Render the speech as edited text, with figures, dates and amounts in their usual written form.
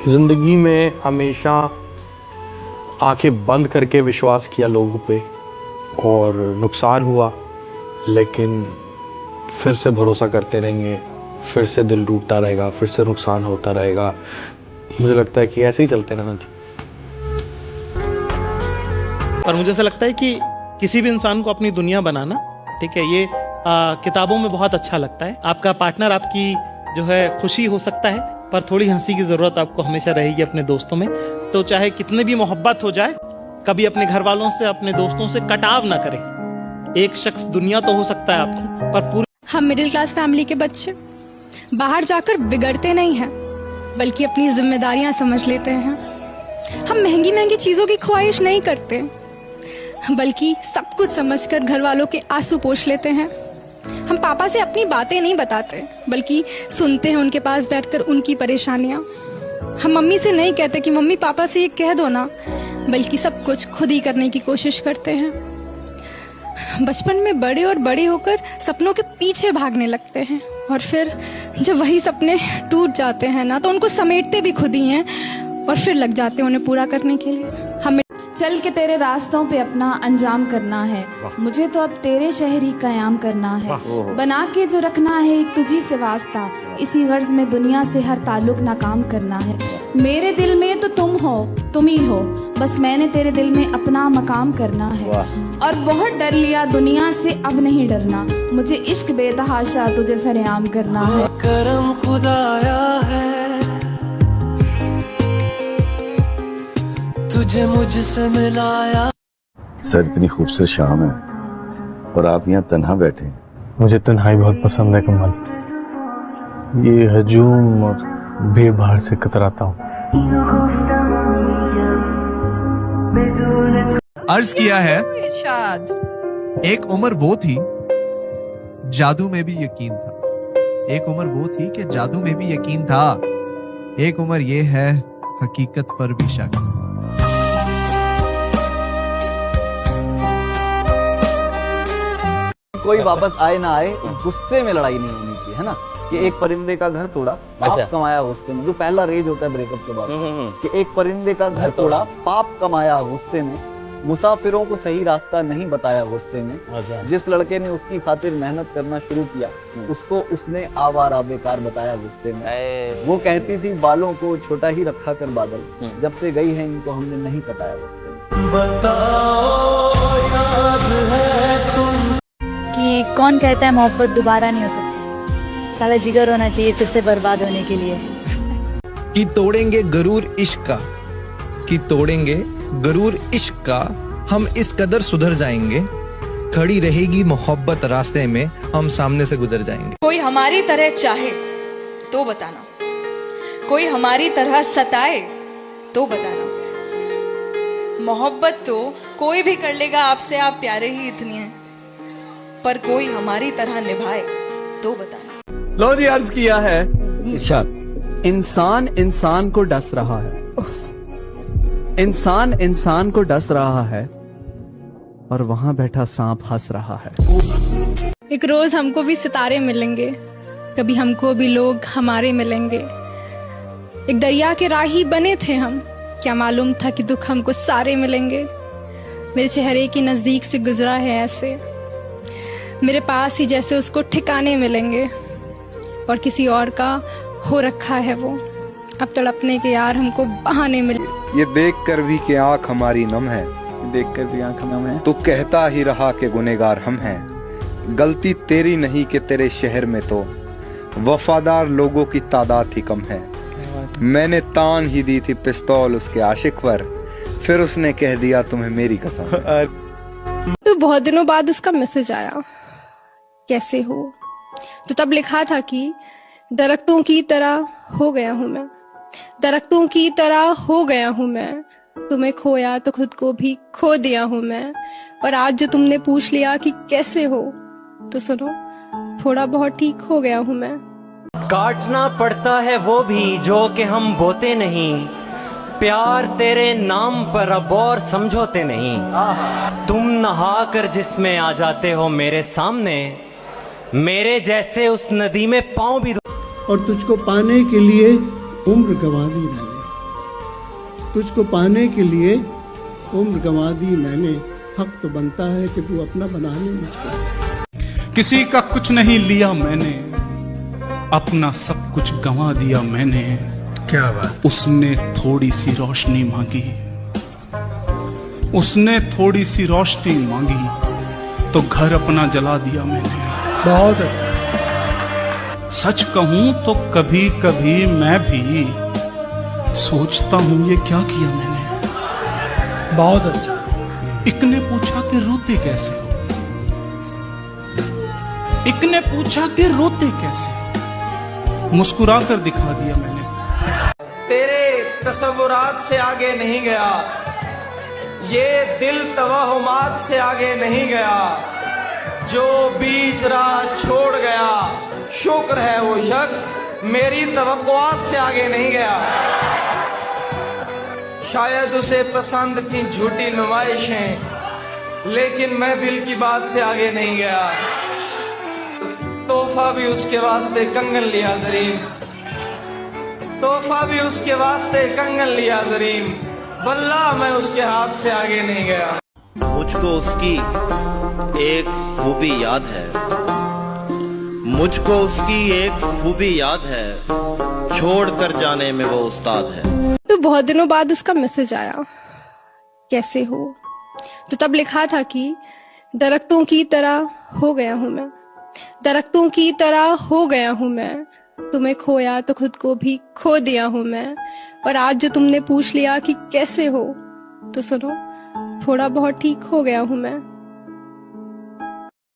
ज़िंदगी में हमेशा आंखें बंद करके विश्वास किया लोगों पे और नुकसान हुआ, लेकिन फिर से भरोसा करते रहेंगे, फिर से दिल टूटता रहेगा, फिर से नुकसान होता रहेगा। मुझे लगता है कि ऐसे ही चलते रहना चाहिए। और मुझे ऐसा लगता है कि किसी भी इंसान को अपनी दुनिया बनाना, ठीक है, ये किताबों में बहुत अच्छा लगता है। आपका पार्टनर आपकी जो है खुशी हो सकता है, पर थोड़ी हंसी की ज़रूरत आपको हमेशा रहेगी अपने दोस्तों में। तो चाहे कितने भी मोहब्बत हो जाए, कभी अपने घर वालों से, अपने दोस्तों से कटाव ना करें। एक शख्स दुनिया तो हो सकता है आपकी, पर पूरी। हम मिडिल क्लास फैमिली के बच्चे बाहर जाकर बिगड़ते नहीं हैं, बल्कि अपनी जिम्मेदारियां समझ लेते हैं। हम महंगी महंगी चीज़ों की ख्वाहिश नहीं करते, बल्कि सब कुछ समझकर घर वालों के आंसू पोंछ लेते हैं। हम पापा से अपनी बातें नहीं बताते, बल्कि सुनते हैं उनके पास बैठकर उनकी परेशानियां। हम मम्मी से नहीं कहते कि मम्मी पापा से ये कह दो ना, बल्कि सब कुछ खुद ही करने की कोशिश करते हैं। बचपन में बड़े और बड़े होकर सपनों के पीछे भागने लगते हैं, और फिर जब वही सपने टूट जाते हैं ना, तो उनको समेटते भी खुद ही हैं, और फिर लग जाते हैं उन्हें पूरा करने के लिए। हमें चल के तेरे रास्तों पे अपना अंजाम करना है, मुझे तो अब तेरे शहर ही कयाम करना है। बना के जो रखना है एक तुझी से वास्ता, इसी गर्ज में दुनिया से हर ताल्लुक नाकाम करना है। मेरे दिल में तो तुम हो, तुम ही हो, बस मैंने तेरे दिल में अपना मकाम करना है। और बहुत डर लिया दुनिया से, अब नहीं डरना, मुझे इश्क बेतहाशा तुझे सरेआम करना है। करम खुदाया है तुझे मुझसे मिलाया। सर, इतनी खूबसूरत शाम है और आप यहाँ तन्हा बैठे हैं। मुझे तन्हाई बहुत पसंद है कमल। ये हजूम और भीड़ भाड़ से कतराता हूँ। अर्ज किया है, एक उम्र वो थी जादू में भी यकीन था। एक उम्र वो थी कि जादू में भी यकीन था। एक उम्र ये है हकीकत पर भी शक। कोई वापस आए ना आए, गुस्से में लड़ाई नहीं होनी चाहिए, है ना। कि एक परिंदे का घर तोड़ा, पाप कमाया गुस्से में। जो पहला रेज होता है ब्रेकअप के बाद, कि एक परिंदे का घर तोड़ा, पाप कमाया गुस्से में। मुसाफिरों को सही रास्ता नहीं बताया गुस्से में। जिस लड़के ने उसकी खातिर मेहनत करना शुरू किया, उसको उसने आवारा बेकार बताया गुस्से में। वो कहती थी बालों को छोटा ही रखा कर बादल, जब से गई है इनको हमने नहीं पटाया गुस्से में। बताओ याद है तुम कि कौन कहता है मोहब्बत दोबारा नहीं हो सकती। साला जिगर होना चाहिए फिर से बर्बाद होने के लिए। कि तोड़ेंगे गरूर इश्क का, कि तोड़ेंगे गरूर इश्क का, हम इस कदर सुधर जाएंगे। खड़ी रहेगी मोहब्बत रास्ते में, हम सामने से गुजर जाएंगे। कोई हमारी तरह चाहे तो बताना, कोई हमारी तरह सताए तो बताना। मोहब्बत तो कोई भी कर लेगा आपसे, आप प्यारे ही इतनी हैं, पर कोई हमारी तरह निभाए तो बताना। लो जी, अर्ज किया है, इरशाद, इंसान इंसान को डस रहा है, इंसान इंसान को डस रहा है, और वहां बैठा सांप हंस रहा है। एक रोज हमको भी सितारे मिलेंगे, कभी हमको भी लोग हमारे मिलेंगे। एक दरिया के राही बने थे हम, क्या मालूम था कि दुख हमको सारे मिलेंगे। मेरे चेहरे के नजदीक से गुजरा है ऐसे, मेरे पास ही जैसे उसको ठिकाने मिलेंगे, और किसी और का हो रखा है वो। अब तड़पने के यार हमको बहाने मिले। ये देख कर भी कि आंख हमारी नम है, देख कर भी आंख नम है, तो कहता ही रहा कि गुनेगार हम हैं। गलती तेरी नहीं कि तेरे शहर में तो वफादार लोगों की तादाद ही कम है। मैंने तान ही दी थी पिस्तौल उसके आशिक पर, फिर उसने कह दिया तुम्हें मेरी कसम। तो बहुत दिनों बाद उसका मैसेज आया, कैसे हो। तो तब लिखा था कि दरख्तों की तरह हो गया हूं मैं, दरख्तों की तरह हो गया हूं मैं, तुम्हें खोया तो खुद को भी खो दिया हूं मैं। और आज जो तुमने पूछ लिया कि कैसे हो, तो सुनो, थोड़ा बहुत ठीक हो गया हूं मैं। काटना पड़ता है वो भी जो कि हम बोते नहीं, प्यार तेरे नाम पर अब और समझौते नहीं। तुम नहा कर जिसमें आ जाते हो मेरे सामने, मेरे जैसे उस नदी में पांव भी और तुझको पाने के लिए उम्र गंवा दी मैंने। तुझको पाने के लिए उम्र गंवा दी मैंने, हक तो बनता है कि तू अपना बना ले मुझको। किसी का कुछ नहीं लिया मैंने, अपना सब कुछ गंवा दिया मैंने। क्या बात। उसने थोड़ी सी रोशनी मांगी, उसने थोड़ी सी रोशनी मांगी तो घर अपना जला दिया मैंने। बहुत अच्छा। सच कहूं तो कभी कभी मैं भी सोचता हूं ये क्या किया मैंने। बहुत अच्छा। एक ने पूछा कि रोते कैसे हो, एक ने पूछा कि रोते कैसे, मुस्कुरा कर दिखा दिया मैंने। तेरे तसव्वुरात से आगे नहीं गया, ये दिल तवहुमात से आगे नहीं गया, जो बीच राह छोड़ गया शुक्र है वो शख्स मेरी तवक्कुआत से आगे नहीं गया। शायद उसे पसंद थी झूठी नुमाइशें, लेकिन मैं दिल की बात से आगे नहीं गया। तोहफा भी उसके वास्ते कंगन लिया जरीम, तोहफा भी उसके वास्ते कंगन लिया जरीम, बल्ला मैं उसके हाथ से आगे नहीं गया। मुझको उसकी एक खूबी याद है, मुझको उसकी एक खूबी याद है, छोड़ कर जाने में वो उस्ताद है। तो बहुत दिनों बाद उसका मैसेज आया, कैसे हो। तो तब लिखा था कि दरख्तों की तरह हो गया हूं मैं, दरख्तों की तरह हो गया हूं मैं, तुम्हें खोया तो खुद को भी खो दिया हूं मैं। पर आज जो तुमने पूछ लिया कि कैसे हो, तो सुनो, थोड़ा बहुत ठीक हो गया हूं मैं।